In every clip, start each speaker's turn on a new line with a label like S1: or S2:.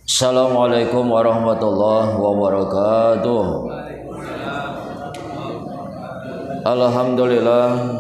S1: Assalamualaikum warahmatullahi wabarakatuh.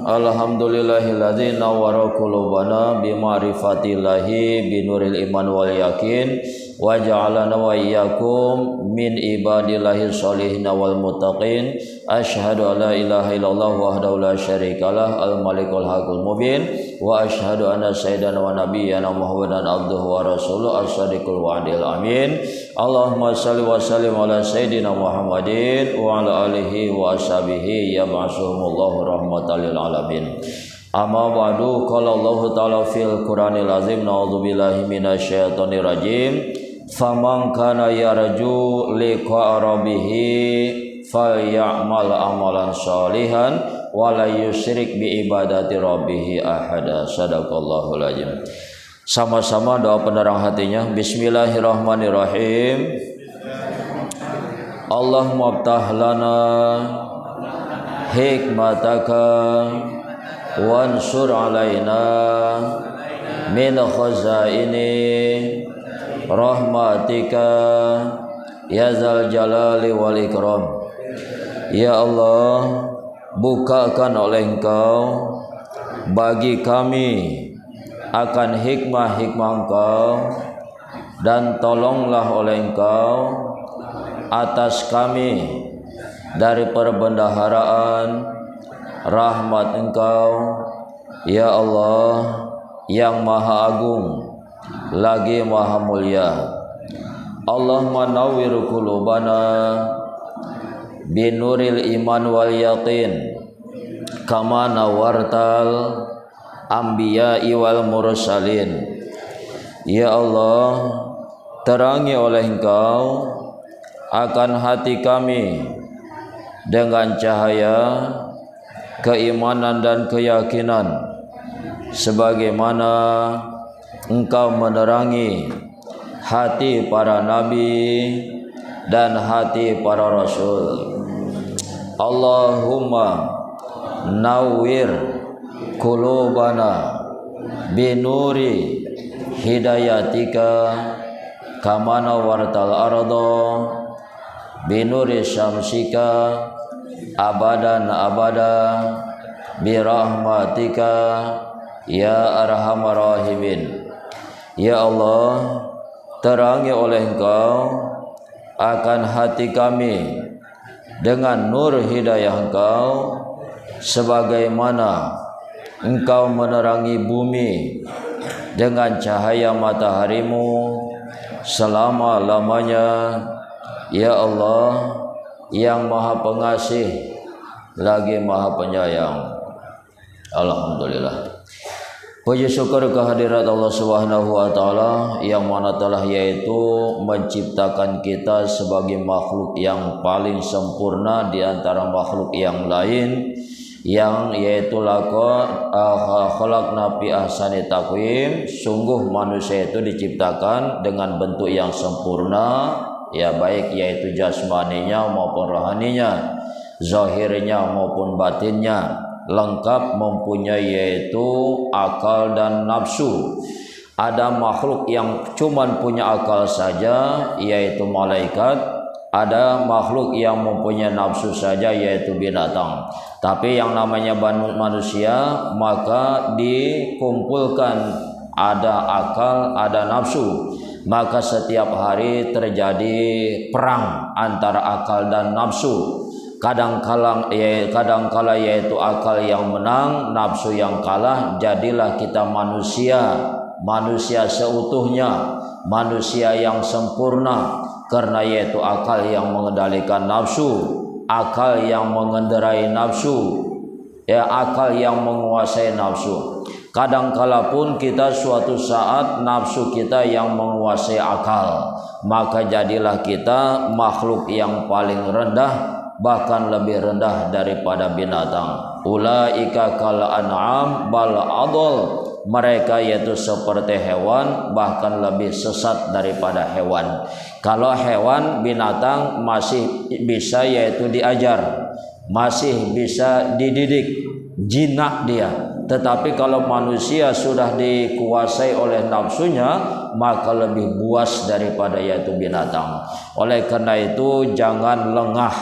S1: Alhamdulillahilladzi nawwara qulubana bima'rifatillahi binuril iman wal yakin wa ja'alana wa iyyakum min ibadillahi sholihin wal muttaqin. Asyhadu an la ilaha illallah wahdahu la syarikalah al malikul haqqul mubin wa asyhadu anna sayyidana wa nabiyyana Muhammadan abduhu wa rasuluhu as-sadiqul wa'dil amin. Allahumma shalli wa sallim ala sayyidina Muhammadin wa ala alihi wa ashabihi yab'asuhumullahu rahmatan lil alamin. Amma ba'du, qala Allah ta'ala fil Qur'anil azim, na'udzubillahi minasyaitonir rajim. Faman kana yarju liqa rabbih falyamal amalan sholihan wa la yusyrik bi ibadati rabbih ahada. Sadaqallahul azim. Sama-sama doa penerang hatinya. Bismillahirrahmanirrahim. Allahumma aftah lana hikmataka wansur alaina min khazaini rahmatika ya zal jalali wal ikram. Ya Allah, bukakan oleh Engkau bagi kami akan hikmah-hikmah Engkau, dan tolonglah oleh Engkau atas kami dari perbendaharaan rahmat Engkau, ya Allah yang maha agung lagi maha mulia. Allahumma nawwir qulubana binuril iman wal yaqin kama nawartal anbiya'i wal mursalin. Ya Allah, terangi oleh Engkau akan hati kami dengan cahaya keimanan dan keyakinan sebagaimana Engkau menerangi hati para nabi dan hati para rasul. Allahumma nawwir qulubana binuri hidayatika kama nawartal arda binuri syamsika abadan abada birahmatika ya arhamar rahimin. Ya Allah, terangi oleh Engkau akan hati kami dengan nur hidayah Engkau sebagaimana Engkau menerangi bumi dengan cahaya mataharimu selama-lamanya. Ya Allah yang maha pengasih lagi maha penyayang. Alhamdulillah. Puji syukur kehadirat Allah Subhanahu wa taala yang mana telah yaitu menciptakan kita sebagai makhluk yang paling sempurna di antara makhluk yang lain, yang yaitu khalaqna fi ahsani taqwim. Sungguh manusia itu diciptakan dengan bentuk yang sempurna, ya baik yaitu jasmaninya maupun rohaninya, zahirnya maupun batinnya, lengkap mempunyai yaitu akal dan nafsu. Ada makhluk yang cuman punya akal saja yaitu malaikat, ada makhluk yang mempunyai nafsu saja yaitu binatang. Tapi yang namanya manusia maka dikumpulkan ada akal, ada nafsu. Maka setiap hari terjadi perang antara akal dan nafsu. Kadangkala yaitu akal yang menang, nafsu yang kalah. Jadilah kita manusia seutuhnya, manusia yang sempurna, karena yaitu akal yang mengendalikan nafsu, akal yang mengendarai nafsu, ya akal yang menguasai nafsu. Kadangkala pun kita suatu saat nafsu kita yang menguasai akal, maka jadilah kita makhluk yang paling rendah, bahkan lebih rendah daripada binatang. Ulaika kal an'am bal adall. Mereka yaitu seperti hewan, bahkan lebih sesat daripada hewan. Kalau hewan, binatang masih bisa yaitu diajar, masih bisa dididik, jinak dia. Tetapi kalau manusia sudah dikuasai oleh nafsunya, maka lebih buas daripada yaitu binatang. Oleh karena itu jangan lengah,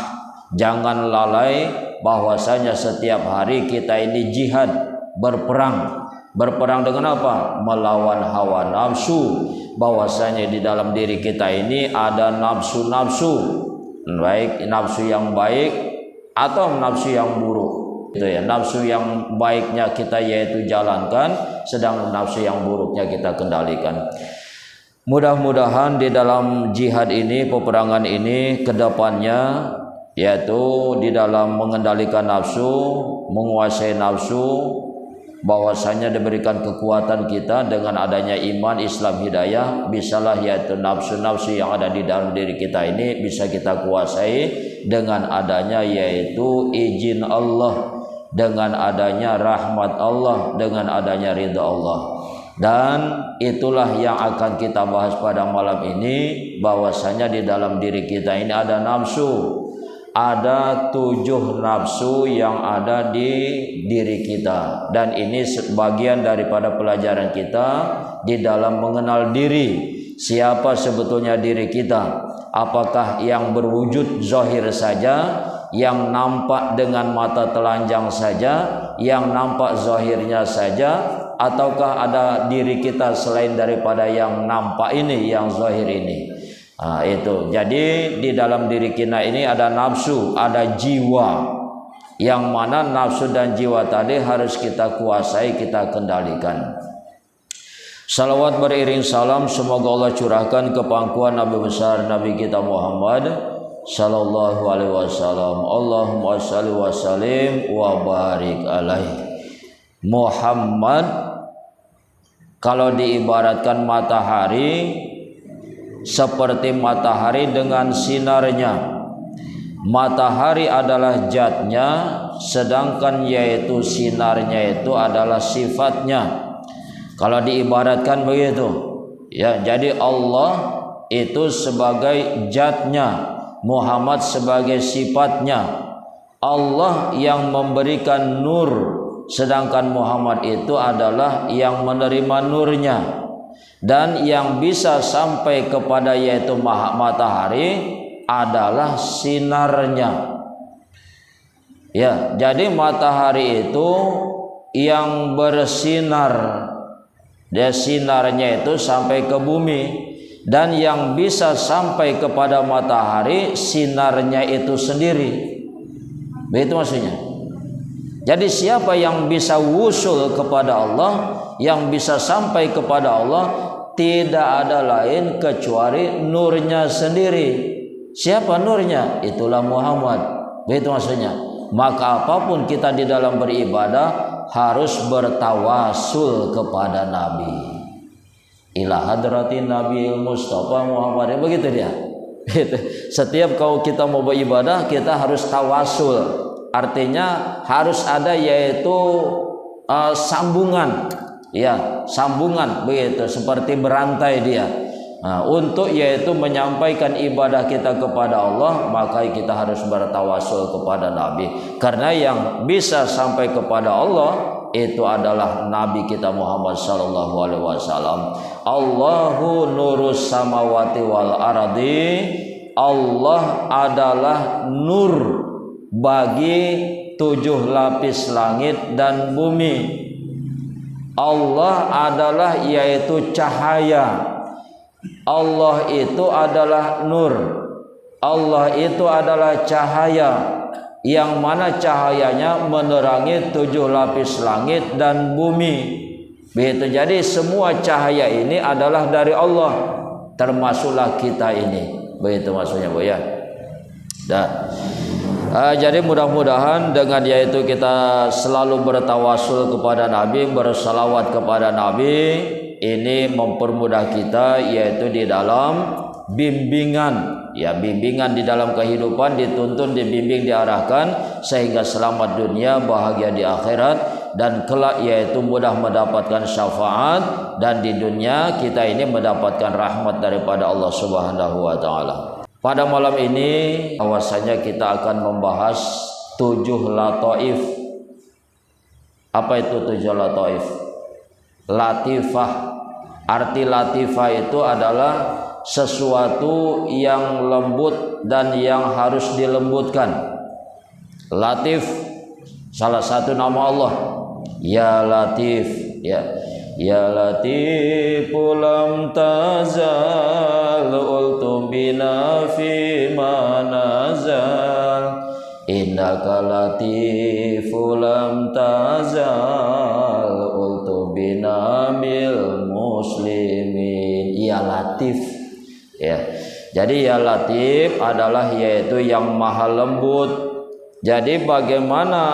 S1: jangan lalai, bahwasanya setiap hari kita ini jihad, berperang. Berperang dengan apa? Melawan hawa nafsu. Bahwasanya di dalam diri kita ini ada nafsu-nafsu, baik nafsu yang baik atau nafsu yang buruk. Itu ya, nafsu yang baiknya kita yaitu jalankan, sedang nafsu yang buruknya kita kendalikan. Mudah-mudahan di dalam jihad ini, peperangan ini, kedepannya yaitu di dalam mengendalikan nafsu, menguasai nafsu, bahwasanya diberikan kekuatan kita dengan adanya iman, Islam, hidayah, bisalah yaitu nafsu-nafsu yang ada di dalam diri kita ini bisa kita kuasai dengan adanya yaitu izin Allah, dengan adanya rahmat Allah, dengan adanya ridha Allah. Dan itulah yang akan kita bahas pada malam ini, bahwasanya di dalam diri kita ini ada nafsu. Ada 7 nafsu yang ada di diri kita, dan ini sebagian daripada pelajaran kita di dalam mengenal diri. Siapa sebetulnya diri kita? Apakah yang berwujud zahir saja, yang nampak dengan mata telanjang saja, yang nampak zahirnya saja, ataukah ada diri kita selain daripada yang nampak ini, yang zahir ini? Itu. Jadi di dalam diri kita ini ada nafsu, ada jiwa, yang mana nafsu dan jiwa tadi harus kita kuasai, kita kendalikan. Salawat beriring salam semoga Allah curahkan ke pangkuan Nabi besar Nabi kita Muhammad sallallahu alaihi wasallam. Allahumma shalli wa sallim wa barik alaihi. Muhammad kalau diibaratkan matahari, seperti matahari dengan sinarnya. Matahari adalah zatnya, sedangkan yaitu sinarnya itu adalah sifatnya. Kalau diibaratkan begitu, ya, jadi Allah itu sebagai zatnya, Muhammad sebagai sifatnya. Allah yang memberikan nur, sedangkan Muhammad itu adalah yang menerima nurnya. Dan yang bisa sampai kepada yaitu matahari adalah sinarnya. Ya, jadi matahari itu yang bersinar, dia sinarnya itu sampai ke bumi, dan yang bisa sampai kepada matahari sinarnya itu sendiri. Begitu maksudnya. Jadi siapa yang bisa wusul kepada Allah, yang bisa sampai kepada Allah, tidak ada lain kecuali nurnya sendiri. Siapa nurnya? Itulah Muhammad. Begitu maksudnya. Maka apapun kita di dalam beribadah harus bertawasul kepada Nabi. Ila hadratin Nabi Mustafa Muhammad. Begitu dia. Setiap kalau kita mau beribadah, kita harus tawasul. Artinya harus ada yaitu sambungan. Ya, sambungan begitu, seperti berantai dia. Untuk yaitu menyampaikan ibadah kita kepada Allah, maka kita harus bertawasul kepada Nabi. Karena yang bisa sampai kepada Allah itu adalah Nabi kita Muhammad sallallahu alaihi wasallam. Allahu nurus samawati wal ardi. Allah adalah nur bagi 7 lapis langit dan bumi. Allah adalah yaitu cahaya. Allah itu adalah nur. Allah itu adalah cahaya, yang mana cahayanya menerangi 7 lapis langit dan bumi. Begitu. Jadi semua cahaya ini adalah dari Allah, termasuklah kita ini. Begitu maksudnya, Bu ya. Jadi mudah-mudahan dengan yaitu kita selalu bertawasul kepada Nabi, bersalawat kepada Nabi, ini mempermudah kita yaitu di dalam bimbingan, ya, bimbingan di dalam kehidupan, dituntun, dibimbing, diarahkan sehingga selamat dunia, bahagia di akhirat, dan kelak yaitu mudah mendapatkan syafaat, dan di dunia kita ini mendapatkan rahmat daripada Allah Subhanahu wa taala. Pada malam ini bahwasanya kita akan membahas 7 lataif Apa itu 7 lataif? Latifah. Arti latifah itu adalah sesuatu yang lembut dan yang harus dilembutkan. Latif salah satu nama Allah. Ya Latif, ya. Ya Latifu lam tazal ultum bina fi manazal. Innaka Latifu lam tazal ultum bina bil muslimin. Ya Latif, ya. Jadi ya Latif adalah yaitu yang maha lembut. Jadi bagaimana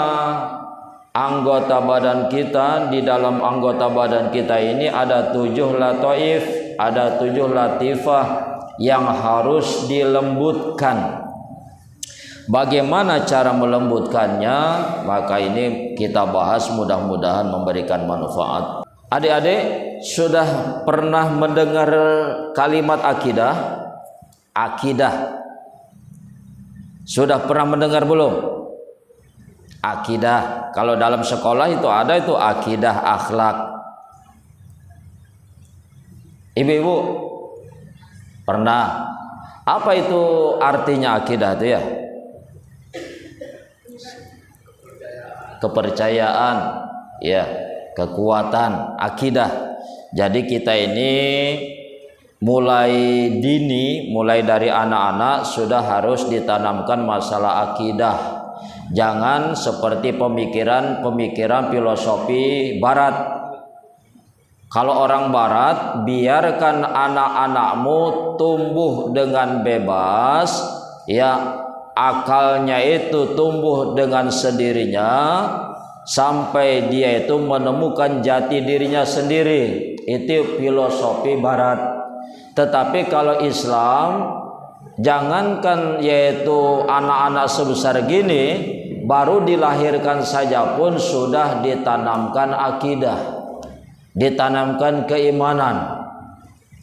S1: anggota badan kita, di dalam anggota badan kita ini ada 7 lataif, ada 7 latifah yang harus dilembutkan. Bagaimana cara melembutkannya? Maka ini kita bahas, mudah-mudahan memberikan manfaat. Adik-adik sudah pernah mendengar kalimat akidah? Akidah. Sudah pernah mendengar belum? Akidah. Kalau dalam sekolah itu ada itu akidah akhlak. Ibu-ibu pernah? Apa itu artinya akidah itu ya? Kepercayaan, ya, kekuatan, akidah. Jadi kita ini mulai dini, mulai dari anak-anak sudah harus ditanamkan masalah akidah. Jangan seperti pemikiran filosofi barat. Kalau orang barat, biarkan anak-anakmu tumbuh dengan bebas, ya, akalnya itu tumbuh dengan sendirinya sampai dia itu menemukan jati dirinya sendiri. Itu filosofi barat. Tetapi kalau Islam, jangankan yaitu anak-anak sebesar gini, baru dilahirkan saja pun sudah ditanamkan akidah, ditanamkan keimanan.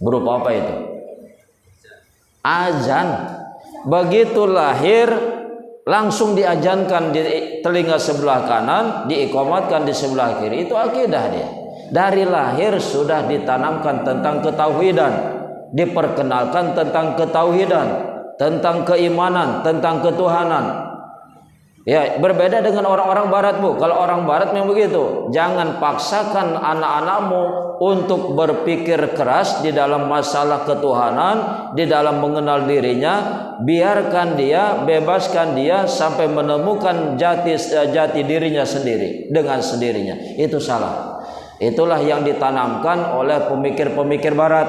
S1: Berupa apa itu? Azan. Begitu lahir langsung diajankan di telinga sebelah kanan, diiqamatkan di sebelah kiri. Itu akidah dia. Dari lahir sudah ditanamkan tentang ketauhidan, diperkenalkan tentang ketauhidan, tentang keimanan, tentang ketuhanan. Ya, berbeda dengan orang-orang barat, Bu. Kalau orang barat memang begitu. Jangan paksakan anak-anakmu untuk berpikir keras di dalam masalah ketuhanan, di dalam mengenal dirinya. Biarkan dia, bebaskan dia sampai menemukan jati dirinya sendiri dengan sendirinya. Itu salah. Itulah yang ditanamkan oleh pemikir-pemikir barat.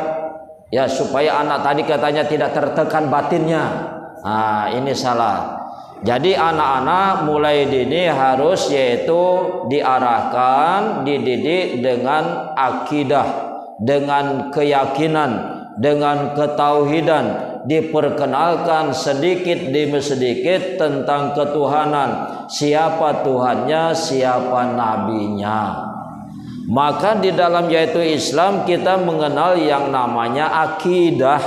S1: Ya, supaya anak tadi katanya tidak tertekan batinnya. Nah, ini salah. Jadi anak-anak mulai dini harus yaitu diarahkan, dididik dengan akidah, dengan keyakinan, dengan ketauhidan, diperkenalkan sedikit demi sedikit tentang ketuhanan, siapa Tuhannya, siapa nabinya. Maka di dalam yaitu Islam kita mengenal yang namanya akidah.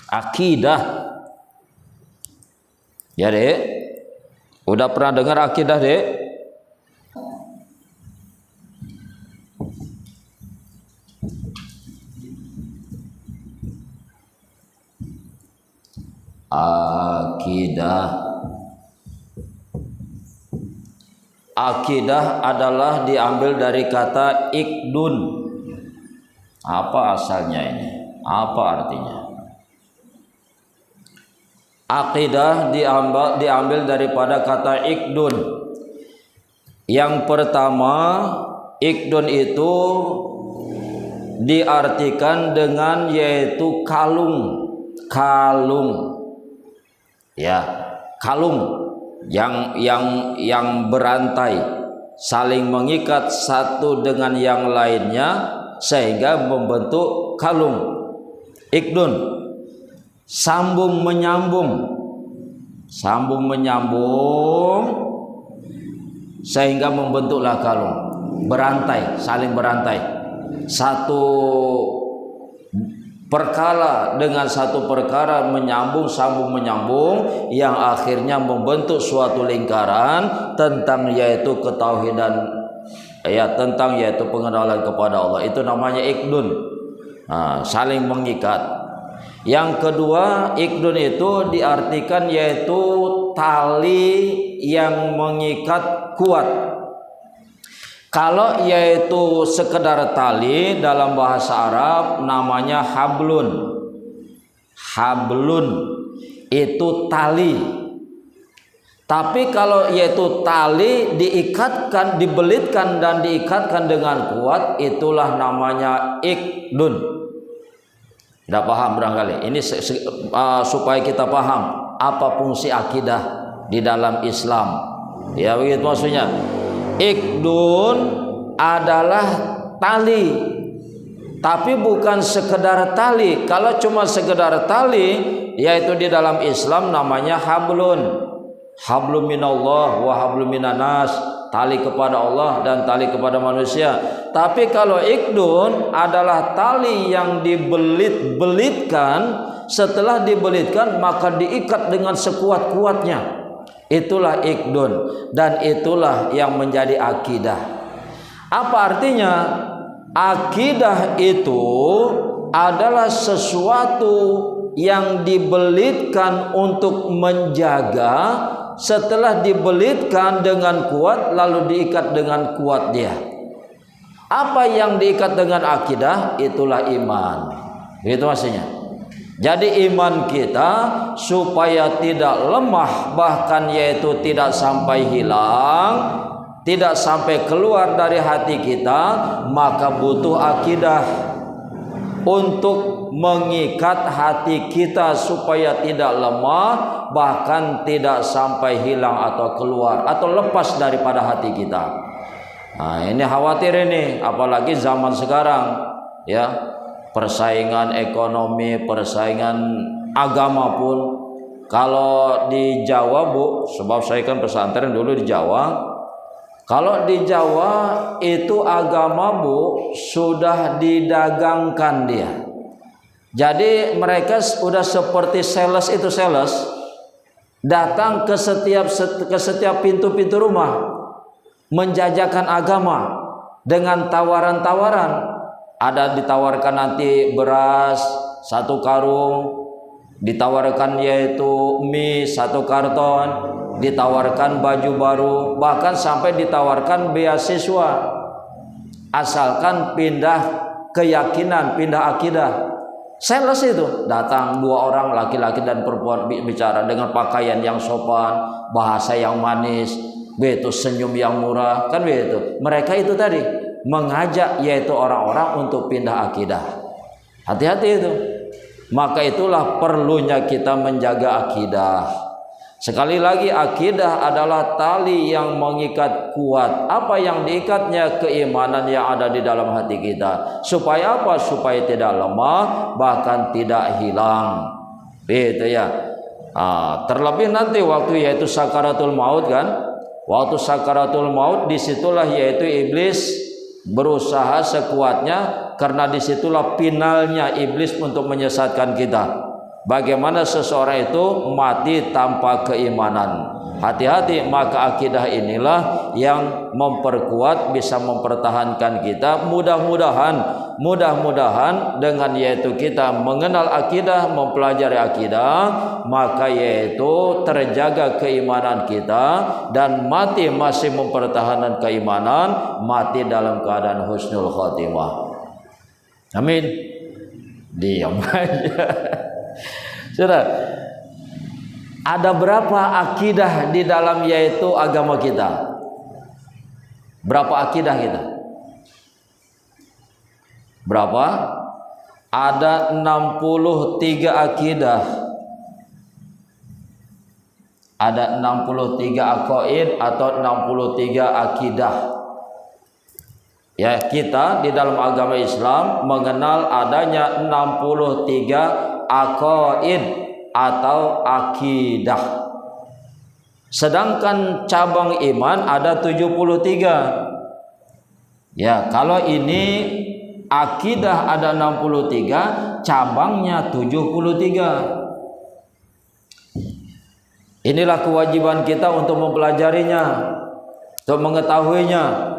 S1: Akidah. Ya, Dek. Udah pernah dengar akidah, Dek? Akidah. Akidah adalah diambil dari kata ikdun. Apa asalnya ini? Apa artinya? Akidah diambil daripada kata ikdun. Yang pertama, ikdun itu diartikan dengan yaitu kalung. Kalung. Ya, kalung yang berantai, saling mengikat satu dengan yang lainnya sehingga membentuk kalung. Ikdun. Sambung menyambung sehingga membentuklah kalung. Berantai, saling berantai. Satu perkara dengan satu perkara sambung menyambung yang akhirnya membentuk suatu lingkaran tentang yaitu ketauhidan ya tentang yaitu pengenalan kepada Allah, itu namanya ikdun. Saling mengikat. Yang kedua, ikdun itu diartikan yaitu tali yang mengikat kuat. Kalau yaitu sekedar tali dalam bahasa Arab namanya hablun. Hablun itu tali. Tapi kalau yaitu tali diikatkan, dibelitkan dan diikatkan dengan kuat, itulah namanya ikdun. Tidak paham barangkali. Ini supaya kita paham apa fungsi akidah di dalam Islam. Ya begitu maksudnya. Ikdun adalah tali, tapi bukan sekedar tali. Kalau cuma sekedar tali, yaitu di dalam Islam namanya hablun. Hablum minallah wa hablum minanas, tali kepada Allah dan tali kepada manusia. Tapi kalau ikdun adalah tali yang dibelit-belitkan, setelah dibelitkan maka diikat dengan sekuat-kuatnya. Itulah ikdun, dan itulah yang menjadi akidah. Apa artinya? Akidah itu adalah sesuatu yang dibelitkan untuk menjaga. Setelah dibelitkan dengan kuat, lalu diikat dengan kuat dia. Apa yang diikat dengan akidah? Itulah iman. Itu maksudnya. Jadi iman kita supaya tidak lemah, bahkan yaitu tidak sampai hilang, tidak sampai keluar dari hati kita, maka butuh akidah untuk mengikat hati kita supaya tidak lemah, bahkan tidak sampai hilang atau keluar atau lepas daripada hati kita. Ini khawatir ini, apalagi zaman sekarang, ya. Persaingan ekonomi, persaingan agama pun. Kalau di Jawa, Bu, sebab saya kan pesantren dulu di Jawa. Kalau di Jawa itu agama, Bu, sudah didagangkan dia. Jadi mereka sudah seperti sales itu, sales datang ke setiap pintu-pintu rumah menjajakan agama dengan tawaran-tawaran. Ada ditawarkan nanti beras 1 karung, ditawarkan yaitu mie 1 karton, ditawarkan baju baru, bahkan sampai ditawarkan beasiswa asalkan pindah keyakinan, pindah akidah. Sales itu datang 2 orang, laki-laki dan perempuan, bicara dengan pakaian yang sopan, bahasa yang manis, begitu senyum yang murah, kan begitu. Mereka itu tadi mengajak yaitu orang-orang untuk pindah akidah. Hati-hati itu. Maka itulah perlunya kita menjaga akidah. Sekali lagi, akidah adalah tali yang mengikat kuat. Apa yang diikatnya? Keimanan yang ada di dalam hati kita. Supaya apa? Supaya tidak lemah, bahkan tidak hilang. Itu ya. Terlebih nanti waktu yaitu sakaratul maut kan. Waktu sakaratul maut, disitulah yaitu iblis berusaha sekuatnya, karena disitulah finalnya iblis untuk menyesatkan kita. Bagaimana seseorang itu mati tanpa keimanan. Hati-hati, maka akidah inilah yang memperkuat, bisa mempertahankan kita. Mudah-mudahan dengan yaitu kita mengenal akidah, mempelajari akidah, maka yaitu terjaga keimanan kita, dan mati masih mempertahankan keimanan, mati dalam keadaan husnul khotimah. Amin. Diam aja. Sudah. Ada berapa akidah di dalam yaitu agama kita? Berapa akidah kita? Berapa? Ada 63 akidah. Ada 63 aqaid atau 63 akidah. Ya, kita di dalam agama Islam mengenal adanya 63 aqaid atau akidah. Sedangkan cabang iman ada 73. Ya, kalau ini akidah ada 63, cabangnya 73. Inilah kewajiban kita untuk mempelajarinya, untuk mengetahuinya.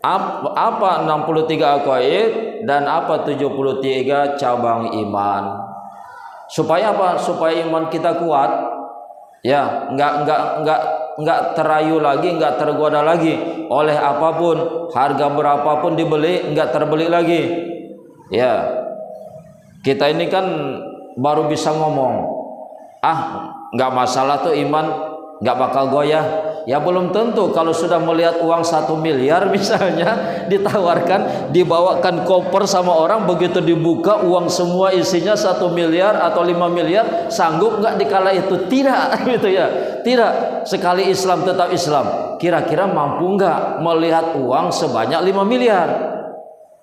S1: Apa 63 aqaid dan apa 73 cabang iman? Supaya apa? Supaya iman kita kuat. Ya, enggak terayu lagi, enggak tergoda lagi oleh apapun, harga berapapun dibeli enggak terbeli lagi. Ya. Kita ini kan baru bisa ngomong. Enggak masalah tuh iman, enggak bakal goyah. Ya belum tentu. Kalau sudah melihat uang 1 miliar misalnya ditawarkan, dibawakan koper sama orang, begitu dibuka uang semua isinya 1 miliar atau 5 miliar, sanggup nggak dikala itu? Tidak, gitu ya. Tidak. Sekali Islam tetap Islam. Kira-kira mampu nggak melihat uang sebanyak 5 miliar?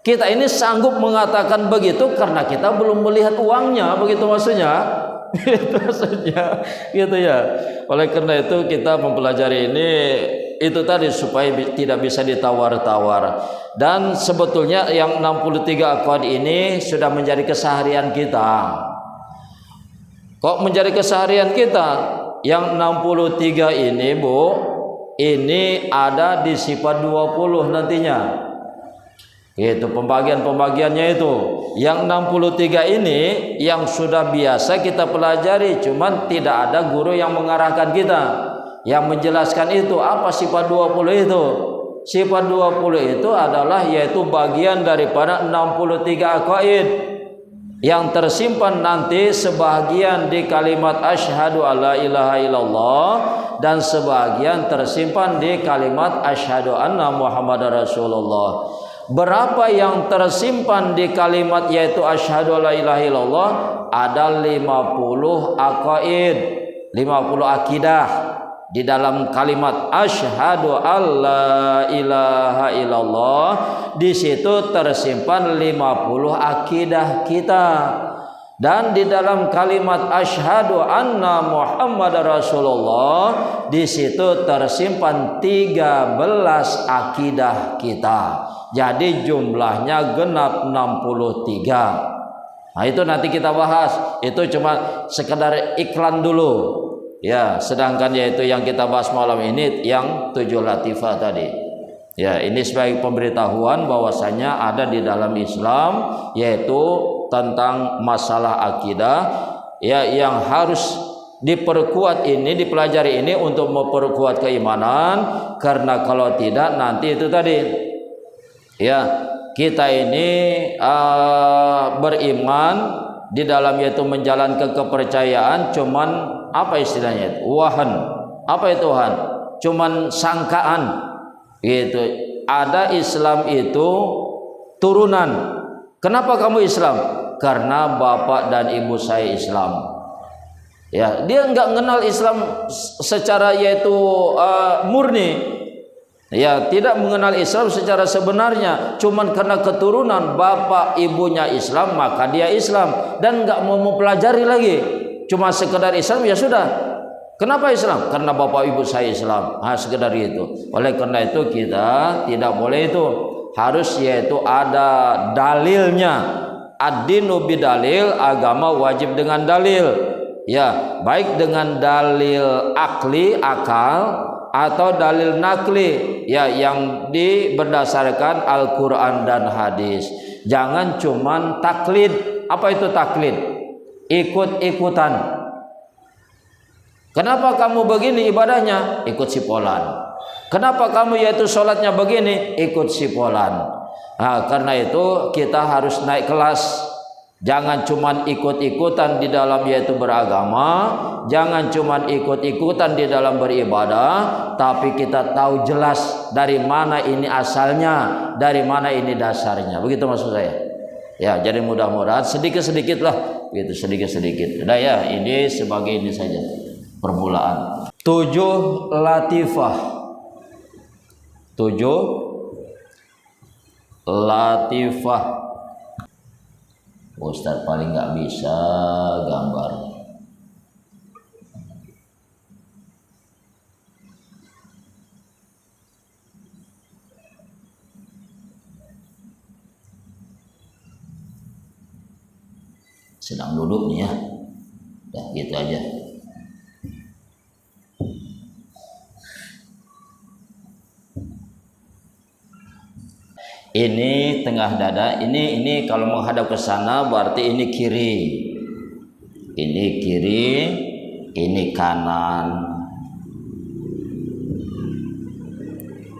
S1: Kita ini sanggup mengatakan begitu karena kita belum melihat uangnya, begitu maksudnya. Itu maksudnya, gitu ya. Oleh karena itu kita mempelajari ini itu tadi supaya tidak bisa ditawar-tawar. Dan sebetulnya yang 63 aqwaid ini sudah menjadi keseharian kita. Kok menjadi keseharian kita? Yang 63 ini, Bu, ini ada di sifat 20 nantinya. Itu pembagian-pembagiannya itu. Yang 63 ini yang sudah biasa kita pelajari, cuman tidak ada guru yang mengarahkan kita, yang menjelaskan itu apa sifat 20 itu. Sifat 20 itu adalah yaitu bagian daripada 63 aqaid yang tersimpan nanti sebagian di kalimat asyhadu alla ilaha illallah dan sebagian tersimpan di kalimat asyhadu anna muhammadar rasulullah. Berapa yang tersimpan di kalimat yaitu asyhadu alla ilaha illallah? Ada 50 aqaid, 50 akidah di dalam kalimat asyhadu alla ilaha illallah. Di situ tersimpan 50 akidah kita. Dan di dalam kalimat asyhadu anna muhammadar rasulullah, di situ tersimpan 13 akidah kita. Jadi jumlahnya genap 63. Nah itu nanti kita bahas. Itu cuma sekedar iklan dulu. Ya, sedangkan yaitu yang kita bahas malam ini yang 7 latifah tadi. Ya, ini sebagai pemberitahuan bahwasanya ada di dalam Islam yaitu tentang masalah akidah ya yang harus diperkuat ini, dipelajari ini untuk memperkuat keimanan, karena kalau tidak nanti itu tadi ya kita ini beriman di dalam yaitu menjalankan kepercayaan cuman apa istilahnya itu? Wahan. Apa itu wahan? Cuman sangkaan gitu. Ada Islam itu turunan. Kenapa kamu Islam? Karena bapak dan ibu saya Islam. Ya, dia enggak mengenal Islam secara yaitu murni. Ya, tidak mengenal Islam secara sebenarnya, cuman karena keturunan bapak ibunya Islam maka dia Islam dan enggak mau mempelajari lagi. Cuma sekedar Islam ya sudah. Kenapa Islam? Karena bapak ibu saya Islam. Sekedar itu. Oleh karena itu kita tidak boleh itu. Harus yaitu ada dalilnya. Ad-dinu bidalil, agama wajib dengan dalil. Ya, baik dengan dalil akli, akal, atau dalil nakli ya yang berdasarkan Al-Quran dan hadis. Jangan cuman taklid. Apa itu taklid? Ikut-ikutan. Kenapa kamu begini ibadahnya? Ikut si Polan. Kenapa kamu yaitu sholatnya begini? Ikut si Polan. Karena itu kita harus naik kelas. Jangan cuman ikut-ikutan di dalam yaitu beragama, jangan cuman ikut-ikutan di dalam beribadah, tapi kita tahu jelas dari mana ini asalnya, dari mana ini dasarnya. Begitu maksud saya. Ya, jadi mudah-mudahan sedikit-sedikit lah, gitu sedikit-sedikit. Udah ya, ini sebagai ini saja permulaan. 7 latifah. 7 latifah. Ustaz paling nggak bisa gambar. Sedang duduk nih ya. Udah gitu aja. Ini tengah dada. Ini kalau menghadap ke sana berarti ini kiri. Ini kiri, ini kanan.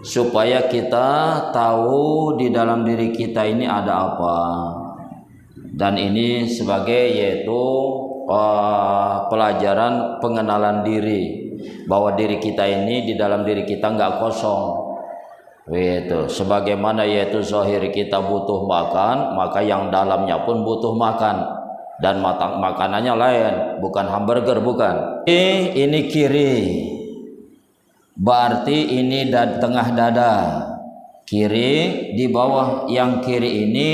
S1: Supaya kita tahu di dalam diri kita ini ada apa. Dan ini sebagai yaitu pelajaran pengenalan diri, bahwa diri kita ini di dalam diri kita nggak kosong. Itu sebagaimana yaitu zahir kita butuh makan, maka yang dalamnya pun butuh makan, dan makanannya lain, bukan hamburger, bukan. Ini kiri, berarti ini tengah dada kiri. Di bawah yang kiri ini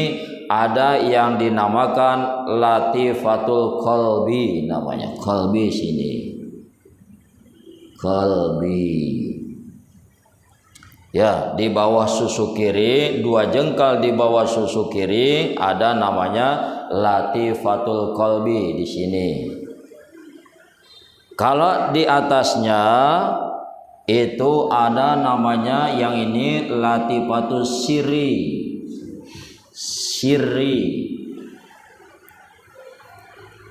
S1: ada yang dinamakan latifatul qalbi, namanya qalbi sini, qalbi. Ya, di bawah susu kiri, 2 jengkal di bawah susu kiri ada namanya latifatul qalbi di sini. Kalau di atasnya itu ada namanya yang ini latifatus sirri. Sirri.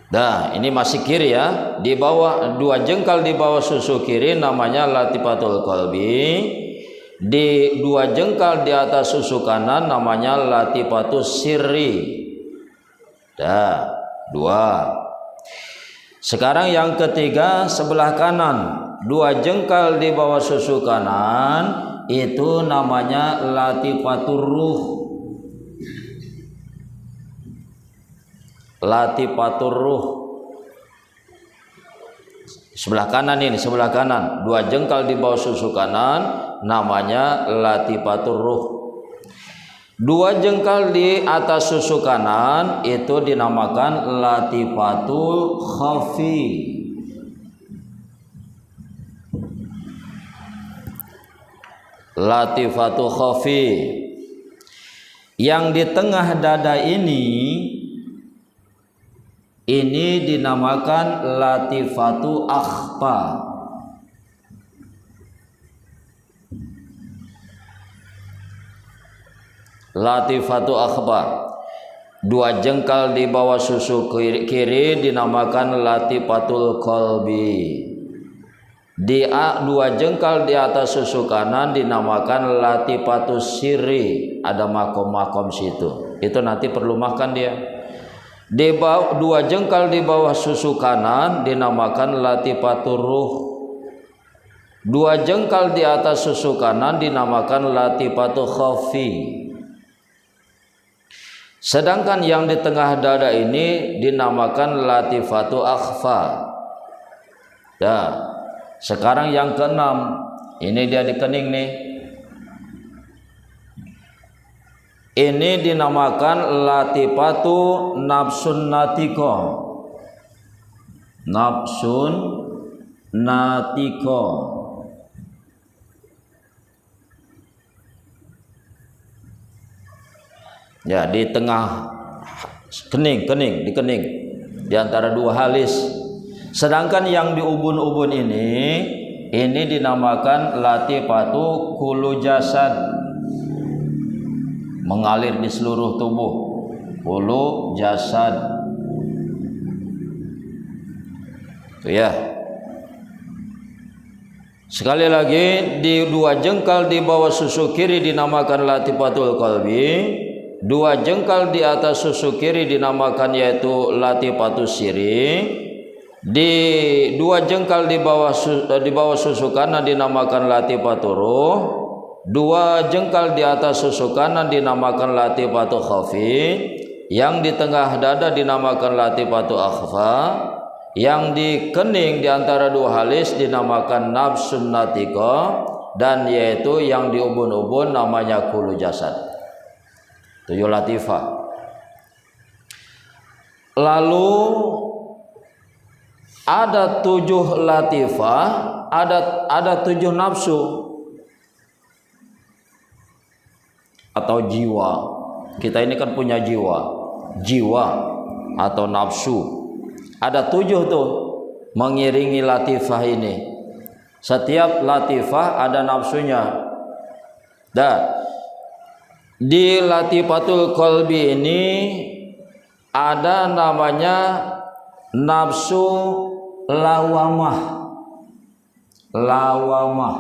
S1: Nah, ini masih kiri ya. Di bawah 2 jengkal di bawah susu kiri namanya latifatul qalbi. Di 2 jengkal di atas susu kanan namanya latifatus sirri. Dah, 2. Sekarang yang ketiga sebelah kanan, 2 jengkal di bawah susu kanan itu namanya latifatur ruh. Latifatur ruh. Sebelah kanan ini, sebelah kanan, 2 jengkal di bawah susu kanan namanya latifatur ruh. 2 jengkal di atas susu kanan itu dinamakan latifatul khafi. Latifatul khafi. Yang di tengah dada ini dinamakan latifatu akhfa. Latifatu akhfa. 2 jengkal di bawah susu kiri dinamakan latifatul qalbi. Di 2 jengkal di atas susu kanan dinamakan latifatus sirri. Ada makom-makom situ. Itu nanti perlu makan dia. Di bawah 2 jengkal di bawah susu kanan dinamakan latifatur ruh. 2 jengkal di atas susu kanan dinamakan latifatul khafi. Sedangkan yang di tengah dada ini dinamakan latifatu akhfa. Ya. Sekarang yang ke-6, ini dia di kening nih. Ini dinamakan latifatu nafsun natiko. Nafsun natiko. Ya, di tengah kening, di kening, di antara 2 halis. Sedangkan yang di ubun-ubun ini dinamakan latifatu kulu jasad. Mengalir di seluruh tubuh. Kulu jasad. Itu ya. Sekali lagi, di 2 jengkal di bawah susu kiri dinamakan latifatul qalbi. 2 jengkal di atas susu kiri dinamakan yaitu latifatus sirri. Di 2 jengkal di bawah susu kanan dinamakan latifatur ruh. 2 jengkal di atas susu kanan dinamakan latifatul khafi. Yang di tengah dada dinamakan latifatul akhfa. Yang di kening di antara 2 halis dinamakan nafsun natiko. Dan yaitu yang di ubun-ubun namanya kulu jasad. 7 latifah. Lalu ada 7 latifah, ada 7 nafsu atau jiwa. Kita ini kan punya jiwa atau nafsu. Ada 7 tuh mengiringi latifah ini. Setiap latifah ada nafsunya. Dan Di latifatul qalbi ini ada namanya nafsu lawamah. Lawamah.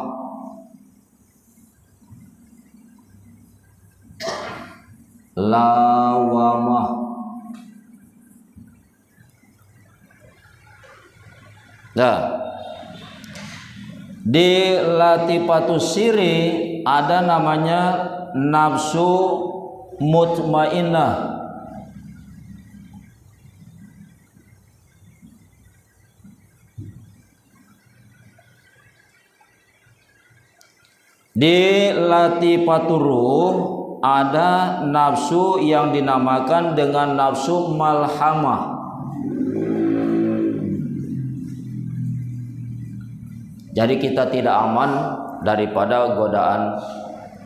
S1: Lawamah. Nah, di latifatus siri ada namanya nafsu mutmainnah. Di latifatur ruh ada nafsu yang dinamakan dengan nafsu malhamah. Jadi kita tidak aman daripada godaan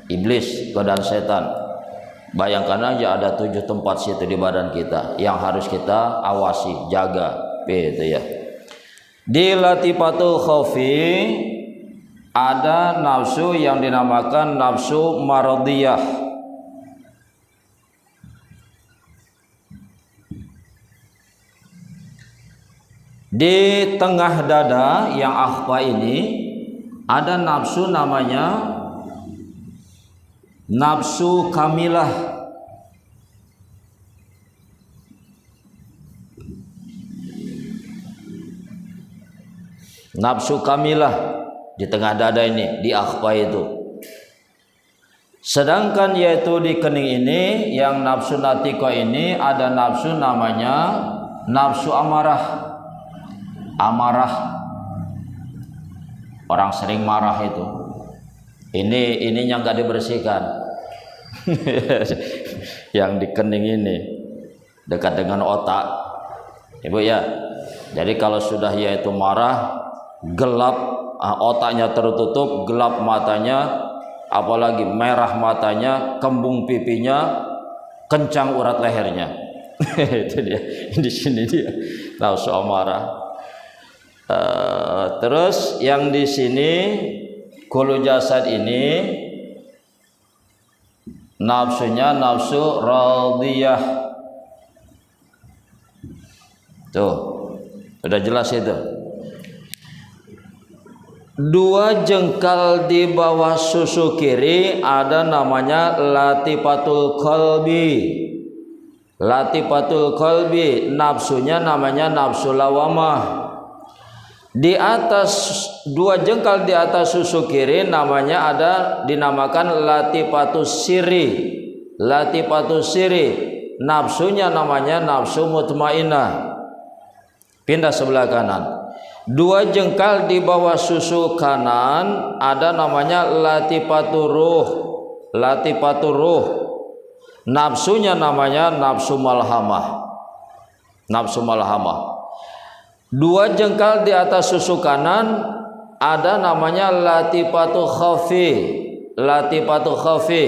S1: iblis, godaan setan. Bayangkan aja ada 7 tempat situ di badan kita yang harus kita awasi, jaga, gitu ya. Di latifatul khaufi ada nafsu yang dinamakan nafsu maradiyah. Di tengah dada yang akhfa ini ada nafsu namanya nafsu kamilah. Nafsu kamilah di tengah dada ini, di akhfa itu. Sedangkan yaitu di kening ini yang nafsu natiqah ini ada nafsu namanya nafsu amarah. Amarah, orang sering marah itu. Ininya nggak dibersihkan. Yang di kening ini dekat dengan otak, ibu ya. Jadi kalau sudah yaitu marah, gelap, otaknya tertutup, gelap matanya, apalagi merah matanya, kembung pipinya, kencang urat lehernya. Itu dia. Di sini dia nafsu amarah. Terus yang di sini kullu jasad ini nafsunya nafsu radiyah. Tuh, udah jelas itu. 2 jengkal di bawah susu kiri ada namanya latifatul qalbi. Latifatul qalbi nafsunya namanya nafsu lawamah. Di atas 2 jengkal di atas susu kiri namanya ada dinamakan latifatus siri. Latifatus siri nafsunya namanya nafsu mutmainnah. Pindah sebelah kanan. 2 jengkal di bawah susu kanan ada namanya latifatur ruh. Latifatur ruh nafsunya namanya nafsu malhamah. Nafsu malhamah. 2 jengkal di atas susu kanan ada namanya latifatul khafi. Latifatul khafi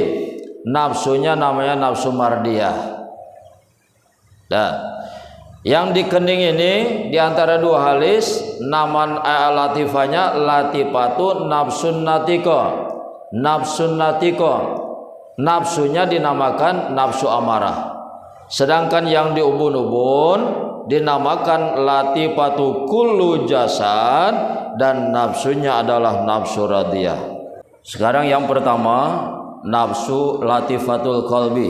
S1: nafsunya namanya nafsu mardiyah. Nah, yang di kening ini di antara 2 halis nama latifahnya latifatu nafsun natiqah. Nafsun natiqah nafsunya dinamakan nafsu amarah. Sedangkan yang di ubun-ubun dinamakan latifatu kullu jasad dan nafsunya adalah nafsu radiyah. Sekarang yang pertama nafsu latifatul qalbi.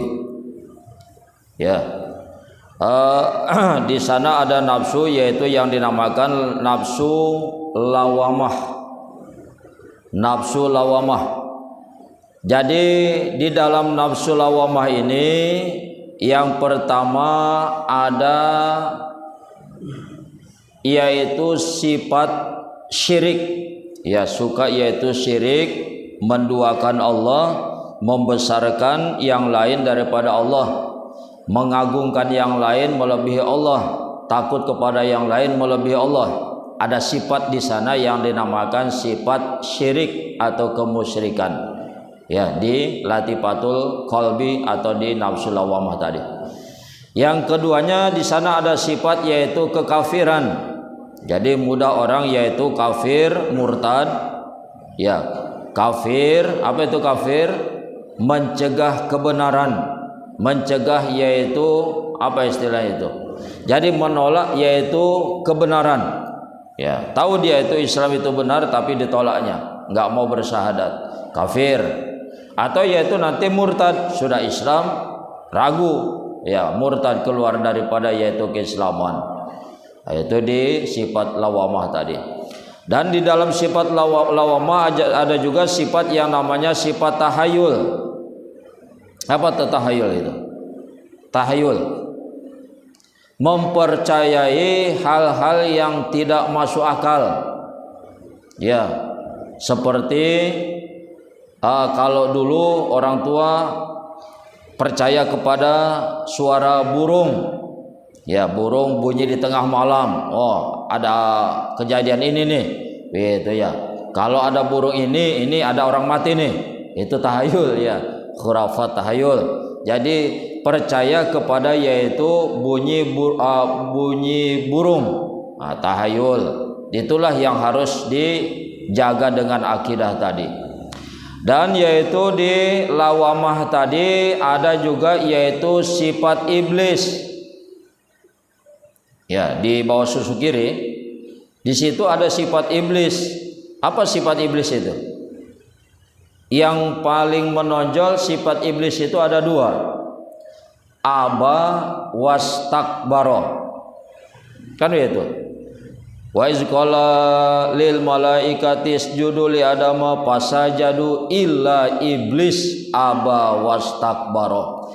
S1: Ya. Di sana ada nafsu yaitu yang dinamakan nafsu lawamah. Nafsu lawamah. Jadi di dalam nafsu lawamah ini yang pertama ada yaitu sifat syirik. Ya, suka yaitu syirik, menduakan Allah, membesarkan yang lain daripada Allah, mengagungkan yang lain melebihi Allah, takut kepada yang lain melebihi Allah. Ada sifat di sana yang dinamakan sifat syirik atau kemusyrikan. Ya, di latifatul qalbi atau di nafsul lawamah tadi. Yang keduanya di sana ada sifat yaitu kekafiran. Jadi mudah orang yaitu kafir, murtad. Ya, kafir, apa itu kafir? mencegah kebenaran. Mencegah yaitu apa istilah itu? Jadi menolak yaitu kebenaran. Ya, tahu dia itu Islam itu benar tapi ditolaknya, enggak mau bersyahadat, kafir. Atau yaitu nanti murtad, sudah Islam ragu, ya murtad keluar daripada yaitu keislaman. Itu di sifat lawamah tadi. Dan di dalam sifat lawamah ada juga sifat yang namanya sifat tahayul. Apa tahayul itu? Tahayul, mempercayai hal-hal yang tidak masuk akal. Ya, seperti kalau dulu orang tua percaya kepada suara burung. Ya, burung bunyi di tengah malam. Oh, ada kejadian ini nih. Gitu ya. Kalau ada burung ini ada orang mati nih. Itu tahayul ya, khurafat tahayul. Jadi percaya kepada yaitu bunyi burung. Nah, tahayul. Itulah yang harus dijaga dengan akidah tadi. Dan yaitu di lawamah tadi ada juga yaitu sifat iblis. Ya, di bawah susu kiri di situ ada sifat iblis. Apa sifat iblis itu? Yang paling menonjol sifat iblis itu ada dua. Aba wastakbaro. Kan itu. Wa iz qala lil malaikati isjudu li adama fasajadu illa iblis aba wastakbaro.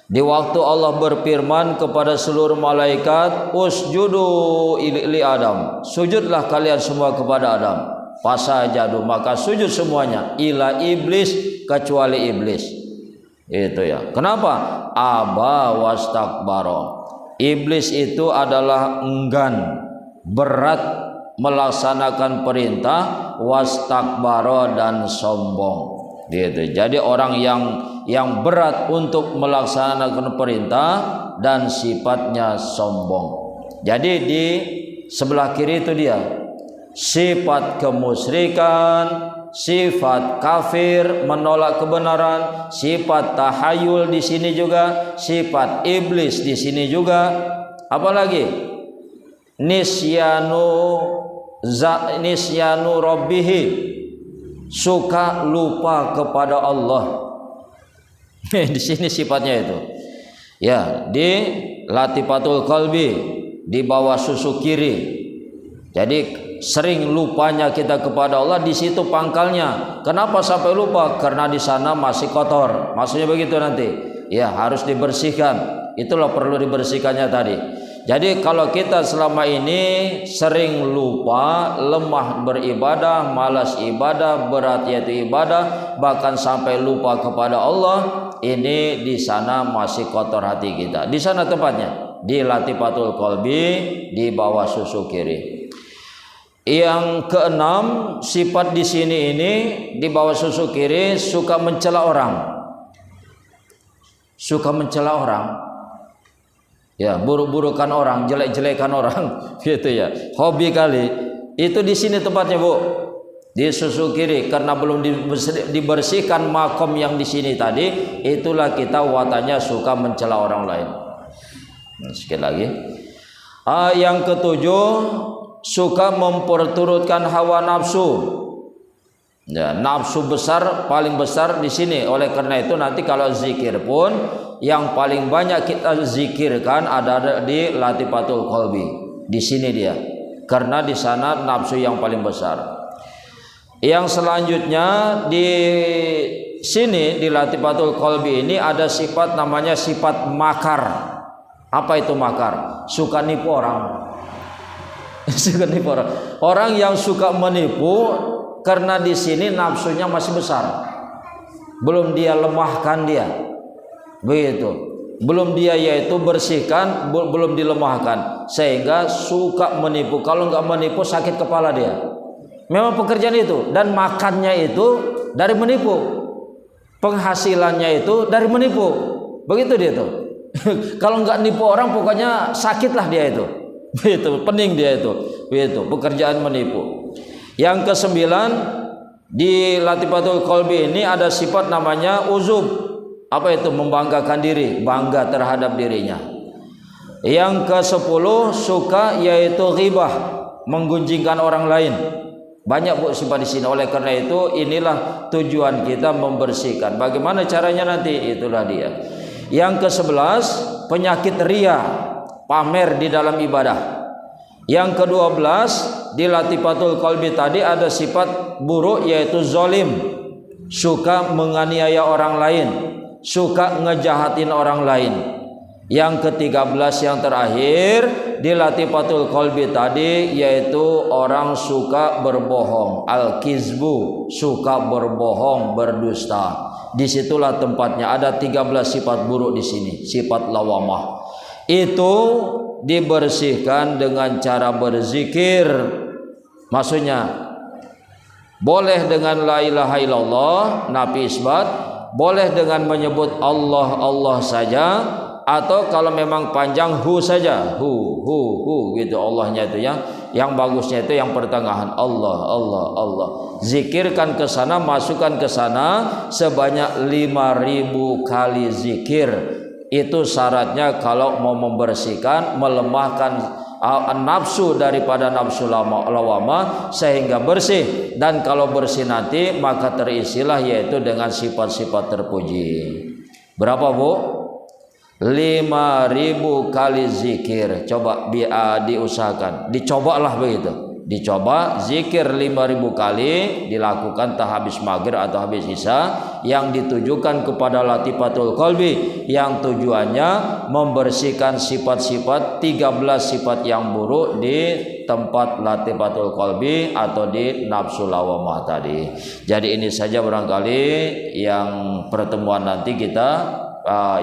S1: Di waktu Allah berfirman kepada seluruh malaikat, usjudu li Adam, sujudlah kalian semua kepada Adam. Fasajadu, maka sujud semuanya, ila iblis, kecuali iblis. Itu ya. Kenapa? Aba wastakbaro. Iblis itu adalah enggan, berat melaksanakan perintah, wastakbaro dan sombong. Gitu. Jadi orang yang berat untuk melaksanakan perintah dan sifatnya sombong. Jadi di sebelah kiri itu dia sifat kemusyrikan, sifat kafir, menolak kebenaran, sifat tahayul di sini juga, sifat iblis di sini juga. Apalagi nisyanu rabbihi, suka lupa kepada Allah. Di sini sifatnya itu. Ya, di latifatul qalbi, di bawah susu kiri. Jadi sering lupanya kita kepada Allah, di situ pangkalnya. Kenapa sampai lupa? Karena di sana masih kotor. Maksudnya begitu nanti. Ya, harus dibersihkan. Itulah perlu dibersihkannya tadi. Jadi kalau kita selama ini sering lupa, lemah beribadah, malas ibadah, berat yaitu ibadah, bahkan sampai lupa kepada Allah, ini di sana masih kotor hati kita. Di sana tempatnya, di latifatul qalbi, di bawah susu kiri. Yang keenam, sifat di sini ini di bawah susu kiri, suka mencela orang. Suka mencela orang. Ya, buruk-burukan orang, jelek-jelekan orang, gitu ya. Hobi kali. Itu di sini tempatnya, Bu. Di susu kiri, karena belum dibersihkan makom yang di sini tadi, itulah kita wataknya suka mencela orang lain. Sekali lagi. Yang ketujuh, suka memperturutkan hawa nafsu. Ya, nafsu besar, paling besar di sini. Oleh karena itu nanti kalau zikir pun yang paling banyak kita zikirkan ada di latifatul qalbi. Di sini dia. Karena di sana nafsu yang paling besar. Yang selanjutnya di sini di latifatul qalbi ini ada sifat namanya sifat makar. Apa itu makar? Suka nipu orang. Suka nipu orang. Orang yang suka menipu karena di sini nafsunya masih besar. Belum dia lemahkan dia. Begitu. Belum dia yaitu bersihkan, belum dilemahkan, sehingga suka menipu. Kalau nggak menipu sakit kepala dia. Memang pekerjaan itu, dan makannya itu dari menipu, penghasilannya itu dari menipu. Begitu dia itu. Kalau nggak nipu orang pokoknya sakitlah dia itu. Begitu, pening dia itu. Begitu, pekerjaan menipu. Yang kesembilan, Di Latifatul Qalbi ini ada sifat namanya uzub. Apa itu? Membanggakan diri, bangga terhadap dirinya. Yang ke-10 suka yaitu ghibah, menggunjingkan orang lain. Banyak bu sifat di sini. Oleh karena itu inilah tujuan kita membersihkan. Bagaimana caranya nanti? Itulah dia. Yang ke-11 penyakit ria, pamer di dalam ibadah. Yang ke-12 di Latifatul Qalbi tadi ada sifat buruk yaitu zalim, suka menganiaya orang lain, suka ngejahatin orang lain. Yang ke-13 yang terakhir di Latifatul Qalbi tadi yaitu orang suka berbohong, al-kizbu, suka berbohong, berdusta. Disitulah tempatnya. Ada 13 sifat buruk di sini, sifat lawamah. Itu dibersihkan dengan cara berzikir. Maksudnya boleh dengan la ilaha illallah, nafi isbat, boleh dengan menyebut Allah Allah saja, atau kalau memang panjang hu saja, hu gitu. Allahnya itu yang bagusnya itu yang pertengahan, Allah Allah Allah. Zikirkan ke sana, masukkan ke sana sebanyak 5.000 kali zikir. Itu syaratnya kalau mau membersihkan, melemahkan nafsu daripada nafsu lawamah sehingga bersih. Dan kalau bersih nanti maka terisilah yaitu dengan sifat-sifat terpuji. Berapa bu? 5.000 kali zikir. Coba diusahakan, dicobalah begitu. Dicoba zikir 5.000 kali, dilakukan tak habis maghrib atau habis isya, yang ditujukan kepada Latifatul Qalbi, yang tujuannya membersihkan sifat-sifat 13 sifat yang buruk di tempat Latifatul Qalbi atau di nafsu lawamah tadi. Jadi ini saja barangkali yang pertemuan nanti kita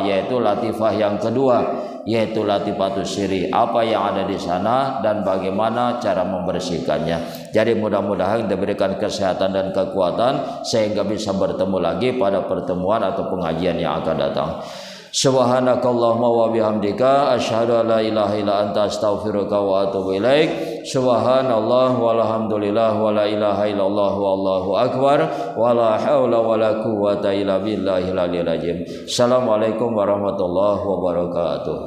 S1: yaitu latifah yang kedua, yaitu latifatus siri, apa yang ada di sana dan bagaimana cara membersihkannya. Jadi mudah-mudahan diberikan kesehatan dan kekuatan sehingga bisa bertemu lagi pada pertemuan atau pengajian yang akan datang. Subhanakallahumma wa bihamdika asyhadu an la ilaha illa anta astaghfiruka wa atubu ilaik. Subhanallah walhamdulillah wa la ilaha illallah wallahu akbar wa la haula wa la quwwata illa billahil aliyyil azim. Assalamualaikum warahmatullahi wabarakatuh.